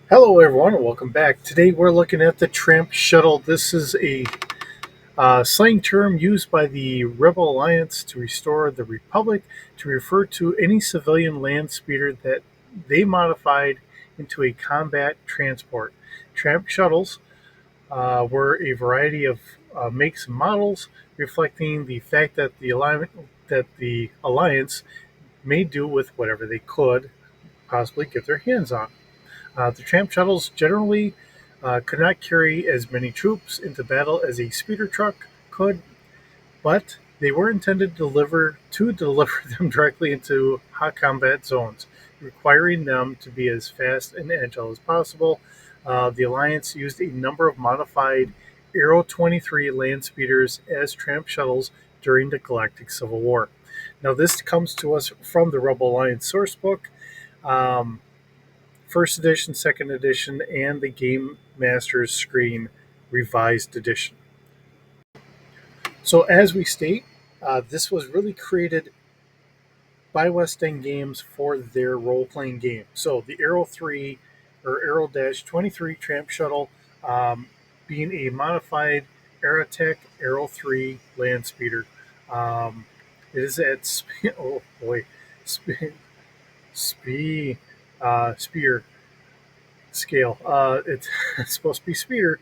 Hello, everyone, and welcome back. Today we're looking at the Tramp Shuttle. This is a slang term used by the Rebel Alliance to restore the Republic to refer to any civilian land speeder that they modified into a combat transport. Tramp shuttles were a variety of makes and models, reflecting the fact that the Alliance made do with whatever they could possibly get their hands on. The tramp shuttles generally could not carry as many troops into battle as a speeder truck could, but they were intended to deliver them directly into hot combat zones, requiring them to be as fast and agile as possible. The Alliance used a number of modified Aero 23 land speeders as tramp shuttles during the Galactic Civil War. Now, this comes to us from the Rebel Alliance sourcebook. Um, First edition, second edition, and the Game Master's Screen Revised Edition. So, as we state, this was really created by West End Games for their role playing game. So, the Aero 3 or Aero 23 Tramp Shuttle being a modified Aerotech Aero 3 land speeder. Um, it is at oh boy, spe- spear scale. It's supposed to be speeder.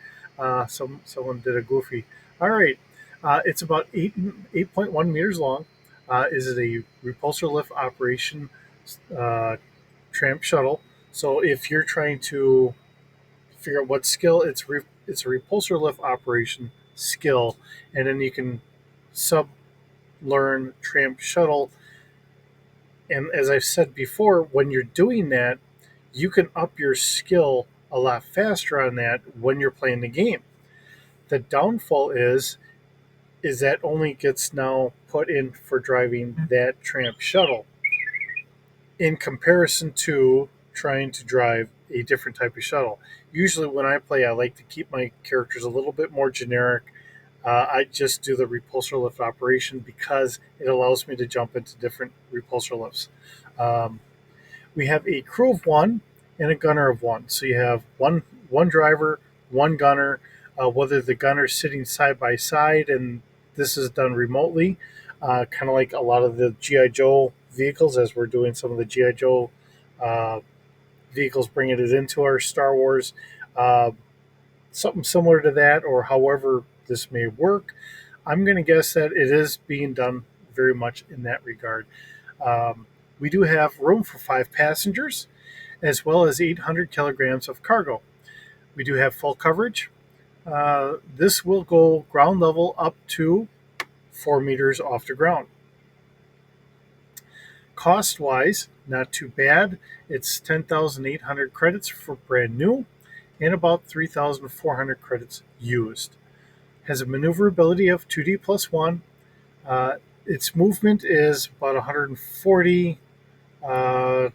Someone did a goofy. All right, it's about 8.1 meters long. Is it a repulsor lift operation uh, tramp shuttle? So if you're trying to figure out what skill, it's a repulsor lift operation skill, and then you can sub learn tramp shuttle. And as I've said before, when you're doing that, you can up your skill a lot faster on that when you're playing the game. The downfall is that only gets now put in for driving that tramp shuttle in comparison to trying to drive a different type of shuttle. Usually when I play, I like to keep my characters a little bit more generic. I just do the repulsor lift operation because it allows me to jump into different repulsor lifts. Um, we have a crew of one and a gunner of one. So you have one driver, one gunner. Whether the gunner's sitting side by side, and this is done remotely, kind of like a lot of the GI Joe vehicles, as we're doing some of the GI Joe uh, vehicles, bringing it into our Star Wars. Uh, Something similar to that, or however this may work. I'm going to guess that it is being done very much in that regard. Um, we do have room for 5 passengers, as well as 800 kilograms of cargo. We do have full coverage. This will go ground level up to 4 meters off the ground. Cost wise, not too bad. It's 10,800 credits for brand new and about 3,400 credits used. Has a maneuverability of 2D plus 1. Uh, its movement is about 140. Uh,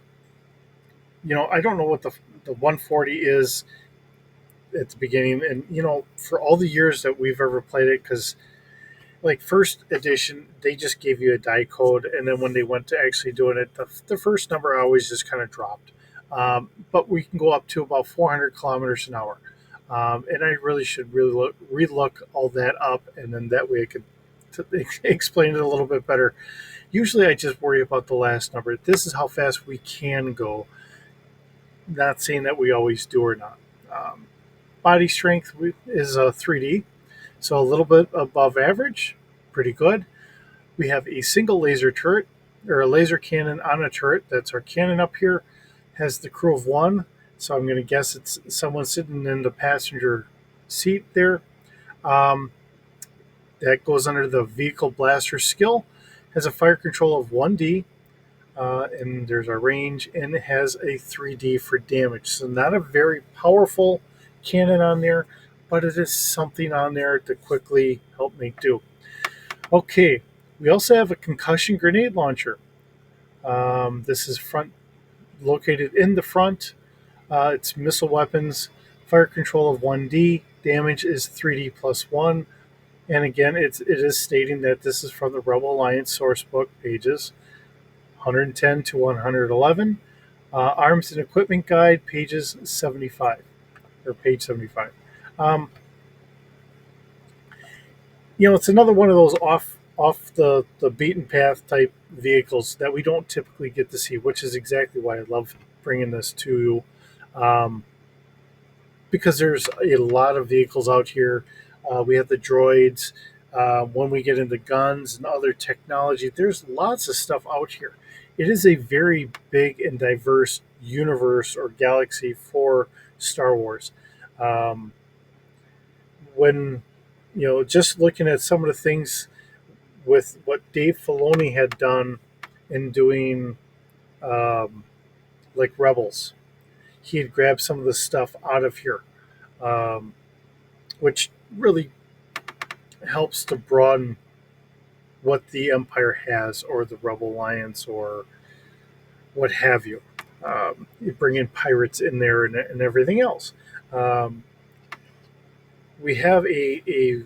I don't know what the 140 is at the beginning, and for all the years that we've ever played it, because like first edition, they just gave you a die code, and then when they went to actually doing it, the first number always just kind of dropped. But we can go up to about 400 kilometers an hour, and I really should relook all that up, and then that way I could explain it a little bit better. Usually, I just worry about the last number. This is how fast we can go. Not saying that we always do or not. Um, Body strength is a 3D, so a little bit above average, pretty good. We have a single laser turret or a laser cannon on a turret. That's our cannon up here. Has the crew of one, so I'm going to guess it's someone sitting in the passenger seat there. Um, that goes under the vehicle blaster skill. Has a fire control of 1D, and there's our range, and it has a 3D for damage. So not a very powerful cannon on there, but it is something on there to quickly help make do. Okay, we also have a concussion grenade launcher. This is front located in the front. It's missile weapons, fire control of 1D, damage is 3D plus 1. And again, it is stating that this is from the Rebel Alliance sourcebook pages 110 to 111. Arms and Equipment Guide, pages 75 or page 75. Um, it's another one of those off the beaten path type vehicles that we don't typically get to see, which is exactly why I love bringing this to you. Um, because there's a lot of vehicles out here. We have the droids. When we get into guns and other technology, there's lots of stuff out here. It is a very big and diverse universe or galaxy for Star Wars. Um, when just looking at some of the things with what Dave Filoni had done in doing um, like Rebels, he had grabbed some of the stuff out of here, um, which really helps to broaden what the Empire has or the Rebel Alliance or what have you. You bring in pirates in there and everything else. Um, we have a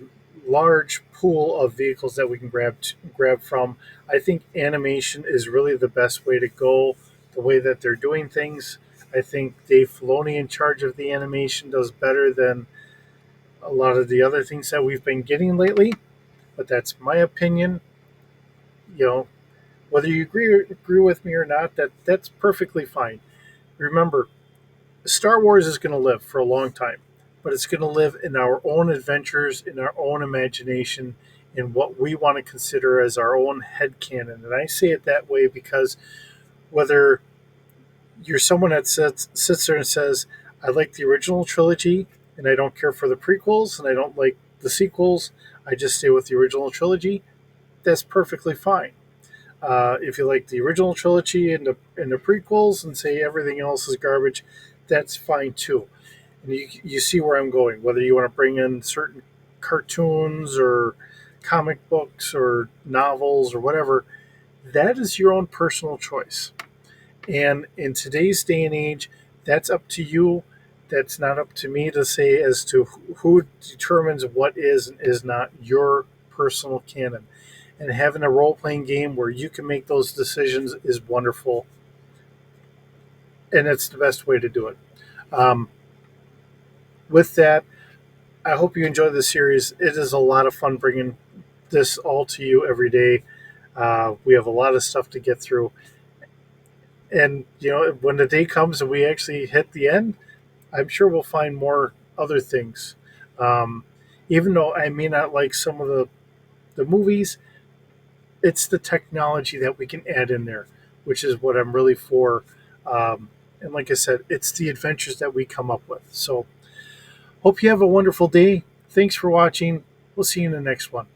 large pool of vehicles that we can grab from. I think animation is really the best way to go. The way that they're doing things, I think Dave Filoni in charge of the animation does better than a lot of the other things that we've been getting lately. But that's my opinion. You know, whether you agree with me or not, that's perfectly fine. Remember, Star Wars is going to live for a long time, but it's going to live in our own adventures, in our own imagination, in what we want to consider as our own head canon. And I say it that way because whether you're someone that sits there and says, I like the original trilogy and I don't care for the prequels and I don't like the sequels, I just stay with the original trilogy, that's perfectly fine. If you like the original trilogy and the prequels and say everything else is garbage, that's fine too. And you see where I'm going. Whether you want to bring in certain cartoons or comic books or novels or whatever, that is your own personal choice. And in today's day and age, that's up to you. That's not up to me to say as to who determines what is and is not your personal canon. And having a role playing game where you can make those decisions is wonderful. And it's the best way to do it. Um, with that, I hope you enjoy this series. It is a lot of fun bringing this all to you every day. We have a lot of stuff to get through. And, when the day comes and we actually hit the end, I'm sure we'll find more other things. Um, Even though I may not like some of the movies, it's the technology that we can add in there, which is what I'm really for. And like I said, it's the adventures that we come up with. So, hope you have a wonderful day. Thanks for watching. We'll see you in the next one.